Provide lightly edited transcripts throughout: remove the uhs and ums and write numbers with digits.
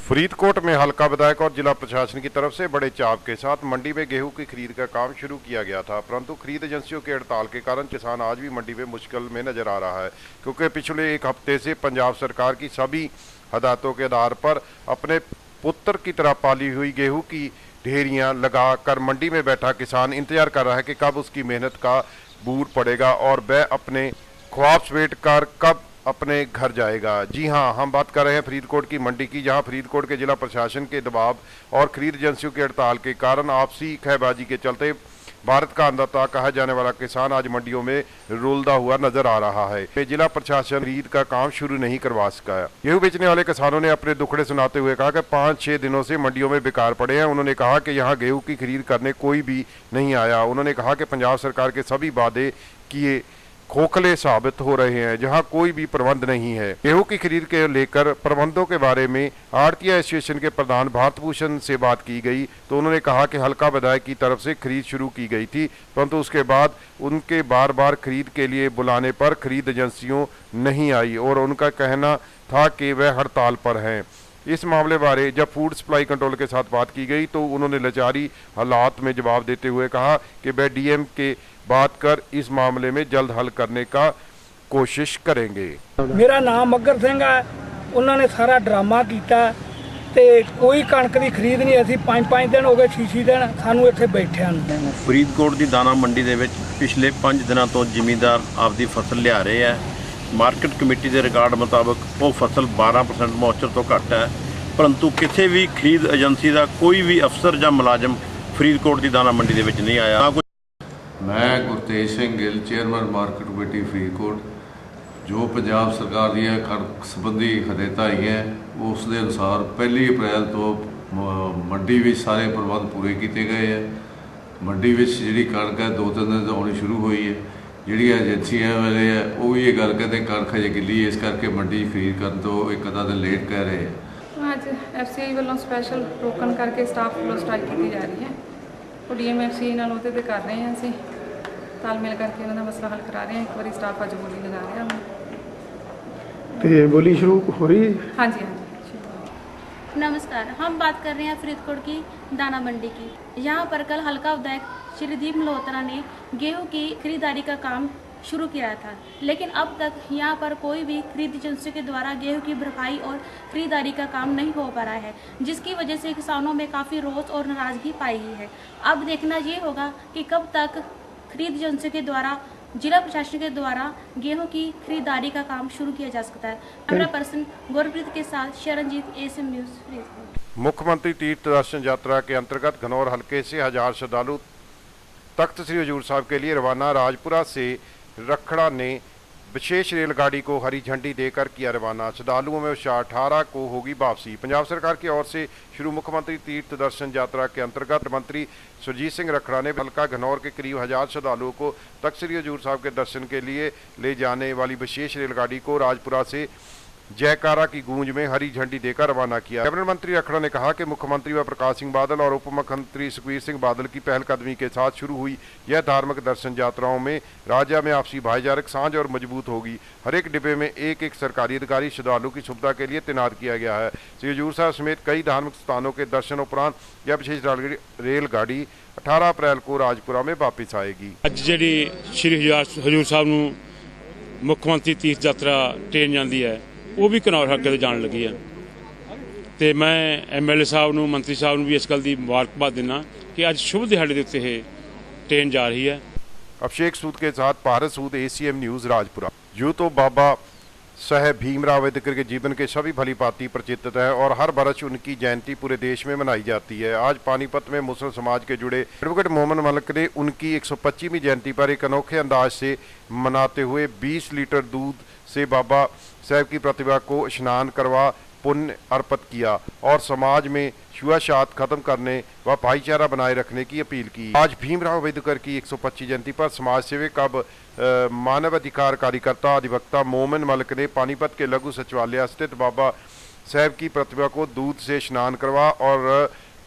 फरीदकोट में हल्का विधायक और जिला प्रशासन की तरफ से बड़े चाव के साथ मंडी में गेहूं की खरीद का काम शुरू किया गया था, परंतु खरीद एजेंसियों के हड़ताल के कारण किसान आज भी मंडी में मुश्किल में नजर आ रहा है, क्योंकि पिछले एक हफ्ते से पंजाब सरकार की सभी हदायतों के आधार पर अपने पुत्र की तरह पाली हुई गेहूं की ढेरियां लगा कर मंडी में बैठा किसान इंतजार कर रहा है कि कब उसकी मेहनत का बूर पड़ेगा और वह अपने ख्वाब समेट कर कब अपने घर जाएगा। जी हां, हम बात कर रहे हैं फरीदकोट की मंडी की, जहां फरीदकोट के जिला प्रशासन के दबाव और खरीद एजेंसियों की हड़ताल के कारण आपसी खहबाजी के चलते भारत का अन्नदाता कहा जाने वाला किसान आज मंडियों में रुलदा हुआ नजर आ रहा है। जिला प्रशासन खरीद का काम शुरू नहीं करवा सका। गेहूं बेचने वाले किसानों ने अपने दुखड़े सुनाते हुए कहा कि 5-6 दिनों से मंडियों में बेकार पड़े हैं। उन्होंने कहा कि यहां गेहूं की खरीद करने कोई भी नहीं आया। उन्होंने कहा कि पंजाब सरकार के सभी वादे किए खोखले साबित हो रहे हैं, जहां कोई भी प्रबंध नहीं है। गेहूं की खरीद के लेकर प्रबंधों के बारे में आड़तिया एसोसिएशन के प्रधान भारत भूषण से बात की गई तो उन्होंने कहा कि हल्का विधायक की तरफ से खरीद शुरू की गई थी, परंतु उसके बाद उनके बार बार खरीद के लिए बुलाने पर खरीद एजेंसियों नहीं आई और उनका कहना था कि वह हड़ताल पर हैं। इस मामले बारे जब फूड सप्लाई कंट्रोल के साथ बात की गई तो उन्होंने लाचारी हालात में जवाब देते हुए कहा कि वह डीएम के बात कर इस मामले में जल्द हल करने का कोशिश करेंगे। मेरा नाम मगर सिंह है। उन्होंने सारा ड्रामा किया ते कोई कणक की खरीद नहीं। असी 5-5 दिन हो गए, 6-6 दिन सानू इत्थे बैठिਆਂ ਨੂੰ। फरीदकोट की दाना मंडी ਦੇ ਵਿੱਚ पिछले 5 ਦਿਨਾਂ ਤੋਂ ਜ਼ਿਮੀਂਦਾਰ ਆਪਦੀ ਫਸਲ ਲਿਆ ਰਹੇ ਹੈ। ਮਾਰਕੀਟ ਕਮੇਟੀ ਦੇ ਰਿਕਾਰਡ ਮੁਤਾਬਕ ਉਹ ਫਸਲ 12% ਮੌਚਰ ਤੋਂ ਘੱਟ ਹੈ, परंतु किसी भी खरीद एजेंसी का कोई भी अफसर या मुलाजम फरीदकोट की दाना मंडी के नहीं आया। मैं Gurtej Singh Gill, chairman market committee Faridkot, जो पंजाब सरकार दी कणक संबंधी हदायत आई है उस दे अनुसार 1 अप्रैल तो मंडी में सारे प्रबंध पूरे किए गए हैं। मंडी में जी कणक है 2-3 दिन तो आनी शुरू हुई है। जी एजेंसियां वाले है वो भी ये गल कहते कणक हजे गिली है, इस करके मंडी खरीद करने तो 1-2 दिन लेट कह रहे हैं। ਅੱਜ ਐਫਸੀਆਈ ਵੱਲੋਂ ਸਪੈਸ਼ਲ ਟੋਕਨ ਕਰਕੇ ਸਟਾਫ ਵੱਲੋਂ ਸਟ੍ਰਾਈਕ ਕੀਤੀ ਜਾ ਰਹੀ ਹੈ। ਉਹ ਡੀਐਮਐਫਸੀ ਨਾਲ ਉਹਦੇ ਤੇ ਕਰ ਰਹੇ ਹਾਂ, ਅਸੀਂ ਤਾਲਮੇਲ ਕਰਕੇ ਇਹਨਾਂ ਦਾ ਮਸਲਾ ਹੱਲ ਕਰਾ ਰਹੇ ਹਾਂ। ਇੱਕ ਵਾਰੀ ਸਟਾਫ ਅੱਜ ਬੋਲੀ ਲਗਾ ਰਿਹਾ है। ਤੇ ਬੋਲੀ ਸ਼ੁਰੂ ਹੋ रही है? हाँ जी। नमस्कार, हम बात कर रहे हैं फरीदकोट की दाना मंडी की। यहाँ पर कल हल्का विधायक श्रीदीप मल्होत्रा ने गेहूं की खरीदारी का काम शुरू किया था, लेकिन अब तक यहाँ पर कोई भी खरीद एजेंसी के द्वारा गेहूं की भरपाई और खरीदारी का काम नहीं हो पा रहा है, जिसकी वजह से किसानों में काफ़ी रोष और नाराज़गी पाई गई है। अब देखना ये होगा कि कब तक खरीद एजेंसी के द्वारा जिला प्रशासन के द्वारा गेहूं की खरीदारी का काम शुरू किया जा सकता है। कैमरा पर्सन गुरप्रीत के साथ शरणजीत, एसएम न्यूज़ फरीदकोट। मुख्यमंत्री तीर्थ दर्शन यात्रा के अंतर्गत घनौर हल्के से 1000 श्रद्धालु तख्त श्री हजूर साहब के लिए रवाना। राजपुरा से रखड़ा ने विशेष रेलगाड़ी को हरी झंडी देकर किया रवाना। श्रद्धालुओं में 18 को होगी वापसी। पंजाब सरकार की ओर से शुरू मुख्यमंत्री तीर्थ दर्शन यात्रा के अंतर्गत मंत्री सुरजीत सिंह रखड़ा ने हल्का घनौर के करीब 1000 श्रद्धालुओं को तख्त श्री हजूर साहब के दर्शन के लिए ले जाने वाली विशेष रेलगाड़ी को राजपुरा से जयकारा की गूंज में हरी झंडी देकर रवाना किया। कैबिनेट मंत्री रखड़ा ने कहा कि मुख्यमंत्री व प्रकाश सिंह बादल और उप मुख्यमंत्री सुखबीर सिंह बादल की पहलकदमी के साथ शुरू हुई यह धार्मिक दर्शन यात्राओं में राज्य में आपसी भाईचारक साझ और मजबूत होगी। हर एक डिब्बे में एक सरकारी अधिकारी श्रद्धालु की सुविधा के लिए तैनात किया गया है। श्री हजूर साहब समेत कई धार्मिक स्थानों के दर्शन उपरांत यह विशेष रेलगाड़ी 18 अप्रैल को राजपुरा में वापस आएगी। ਅੱਜ ਜਿਹੜੀ श्री हजूर साहब ਨੂੰ मुख्यमंत्री तीर्थ यात्रा ट्रेन ਜਾਂਦੀ है वो भी घनौर हल्के ਤੋਂ ਜਾਣ ਲੱਗੀ ਹੈ ਤੇ ਮੈਂ ਐਮਐਲਏ ਸਾਹਿਬ ਨੂੰ, ਮੰਤਰੀ ਸਾਹਿਬ ਨੂੰ ਵੀ ਇਸ ਗੱਲ ਦੀ ਮੁਬਾਰਕਬਾਦ ਦਿੰਦਾ ਕਿ ਅੱਜ शुभ ਦਿਹਾੜੇ ਦੇ ਉੱਤੇ ਇਹ ट्रेन जा रही है। अभिषेक सूद के साथ भारत सूद, एसीएम न्यूज़ राजपुरा। यूँ तो बाबा साहेब भीमराव अम्बेडकर के जीवन के सभी भली भांति प्रचित है और हर वर्ष उनकी जयंती पूरे देश में मनाई जाती है। आज पानीपत में मुस्लिम समाज के जुड़े एडवोकेट मोहम्मद मलिक ने उनकी 125वीं जयंती पर एक अनोखे अंदाज से मनाते हुए 20 लीटर दूध से बाबा साहेब की प्रतिभा को स्नान करवा पुण्य अर्पित किया और समाज में छुआछूत खत्म करने व भाईचारा बनाए रखने की अपील की। आज भीमराव अम्बेडकर की 125 जयंती पर समाज सेवक अब मानवाधिकार कार्यकर्ता अधिवक्ता मोमिन मलिक ने पानीपत के लघु सचिवालय स्थित बाबा साहेब की प्रतिभा को दूध से स्नान करवा और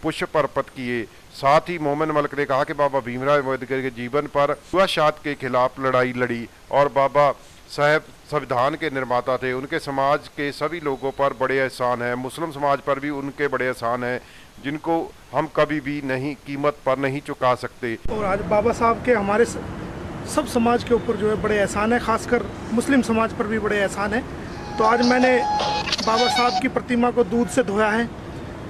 पुष्प अर्पित किए। साथ ही मोमिन मलिक ने कहा कि बाबा भीमराव अम्बेडकर के जीवन पर छुआछूत के खिलाफ लड़ाई लड़ी और बाबा साहब संविधान के निर्माता थे, उनके समाज के सभी लोगों पर बड़े एहसान हैं, मुस्लिम समाज पर भी उनके बड़े एहसान हैं जिनको हम कभी भी नहीं कीमत पर नहीं चुका सकते। और आज बाबा साहब के हमारे सब समाज के ऊपर जो है बड़े एहसान है, खासकर मुस्लिम समाज पर भी बड़े एहसान है। तो आज मैंने बाबा साहब की प्रतिमा को दूध से धोया है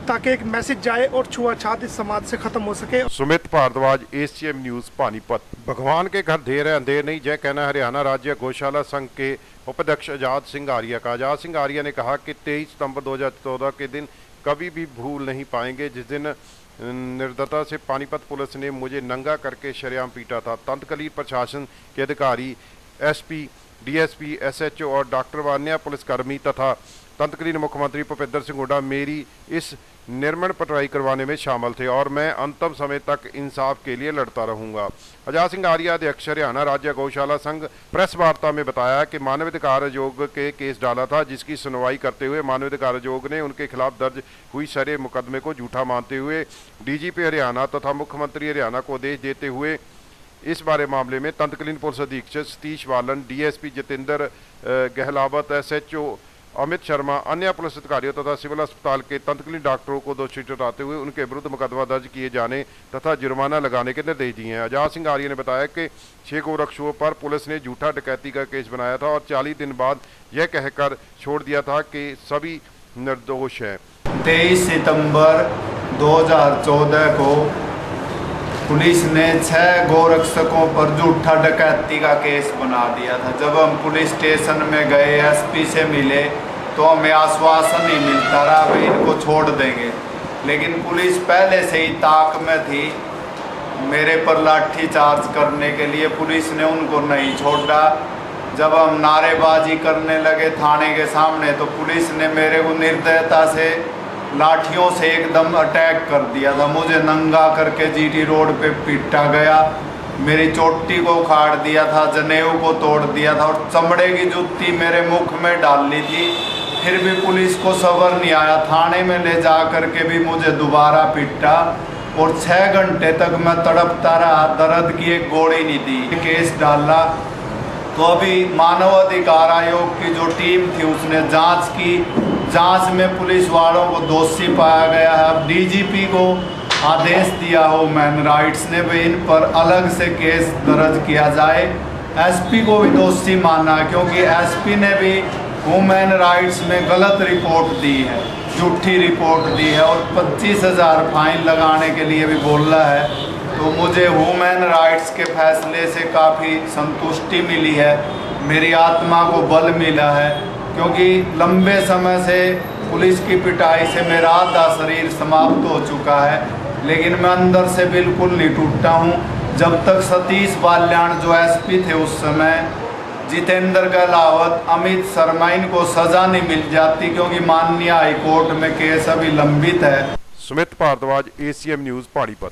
ताकि एक मैसेज जाए और छुआछूत इस समाज से खत्म हो सके। Sumit Bharadwaj, ACM news, Panipat. भगवान के घर देर है अंधेर नहीं, जय कहना हरियाणा राज्य गौशाला संघ के उपाध्यक्ष आजाद सिंह आर्य का। आजाद सिंह आर्य ने कहा कि 23 सितंबर 2014 के दिन कभी भी भूल नहीं पाएंगे जिस दिन निर्दयता से पानीपत पुलिस ने मुझे नंगा करके शरेआम पीटा था। तत्कालीन प्रशासन के अधिकारी SP, DSP, SHO और डॉक्टर व अन्य पुलिसकर्मी तथा तत्कालीन मुख्यमंत्री भूपेंद्र सिंह हुड्डा मेरी इस निर्मम पिटाई करवाने में शामिल थे और मैं अंतिम समय तक इंसाफ के लिए लड़ता रहूंगा। आजाद सिंह आर्य, अध्यक्ष हरियाणा राज्य गौशाला संघ, प्रेस वार्ता में बताया कि मानवाधिकार आयोग के केस डाला था जिसकी सुनवाई करते हुए मानवाधिकार आयोग ने उनके खिलाफ दर्ज हुई सारे मुकदमे को झूठा मानते हुए DGP हरियाणा तथा मुख्यमंत्री हरियाणा को आदेश देते हुए इस बारे मामले में तत्कालीन पुलिस अधीक्षक सतीश बालन, DSP जितेंद्र गहलावत, SHO अमित शर्मा, अन्य पुलिस अधिकारियों तथा सिविल अस्पताल के तत्कालीन डॉक्टरों को दोषी ठहराते हुए उनके विरुद्ध मुकदमा दर्ज किए जाने तथा जुर्माना लगाने के निर्देश दिए हैं। आजाद सिंह आर्य ने बताया कि 6 गोरक्षुओं पर पुलिस ने झूठा डकैती का केस बनाया था और 40 दिन बाद यह कहकर छोड़ दिया था कि सभी निर्दोष हैं। 23 सितंबर 2014 को पुलिस ने 6 गोरक्षकों पर झूठा डकैती का केस बना दिया था। जब हम पुलिस स्टेशन में गए, SP से मिले तो हमें आश्वासन नहीं मिलता रहा भाई इनको छोड़ देंगे, लेकिन पुलिस पहले से ही ताक में थी मेरे पर लाठी चार्ज करने के लिए। पुलिस ने उनको नहीं छोड़ा। जब हम नारेबाजी करने लगे थाने के सामने तो पुलिस ने मेरे को निर्दयता से लाठियों से एकदम अटैक कर दिया था। मुझे नंगा करके GT रोड पे पीटा गया, मेरी चोटी को उखाड़ दिया था, जनेऊ को तोड़ दिया था और चमड़े की जूती मेरे मुख में डाल ली थी। फिर भी पुलिस को सब्र नहीं आया, थाने में ले जा करके भी मुझे दोबारा पीटा और 6 घंटे तक मैं तड़पता रहा, दर्द की एक गोली नहीं दी। केस डाला तो अभी मानव अधिकार आयोग की जो टीम थी उसने जांच की, जांच में पुलिस वालों को दोषी पाया गया है। अब DGP को आदेश दिया ह्यूमन राइट्स ने भी इन पर अलग से केस दर्ज किया जाए। SP को भी दोषी माना क्योंकि SP ने भी ह्यूमन राइट्स में गलत रिपोर्ट दी है, झूठी रिपोर्ट दी है और 25,000 फाइन लगाने के लिए भी बोला है। तो मुझे ह्यूमन राइट्स के फैसले से काफ़ी संतुष्टि मिली है, मेरी आत्मा को बल मिला है क्योंकि लंबे समय से पुलिस की पिटाई से मेरा आधा शरीर समाप्त हो चुका है, लेकिन मैं अंदर से बिल्कुल नहीं टूटा हूँ। जब तक सतीश बाल्याण जो SP थे उस समय, जितेंद्र गहलावत, अमित शर्मा, इनको सज़ा नहीं मिल जाती क्योंकि माननीय हाईकोर्ट में केस अभी लंबित है। Sumit Bharadwaj, ACM news, Panipat.